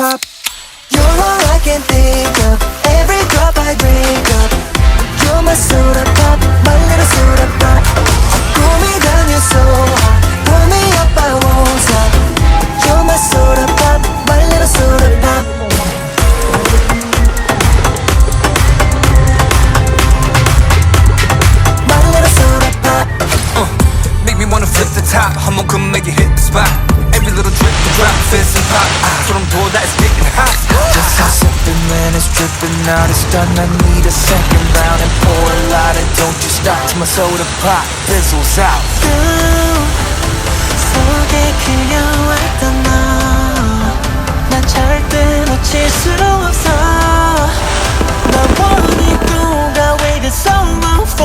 pop. You're all I can think of, every drop I drink up. You're my soda pop, my little soda pop. Cool me down, you're so hot, pull me up, I won't stop. You're my soda pop, my little soda pop. My little soda pop. Make me wanna flip the top, 한번 come make it hit the spot. Every little drip and drop, fizz and pop. 소름 돋아, it's getting hot. Just a sipping, man, it's dripping out. It's done, I need a second round. And pour a lot, and don't you stop till my soda pop fizzles out. 속에 그려왔던 너난 절대 놓칠 수 없어. 나 원이 또 가 waited so long.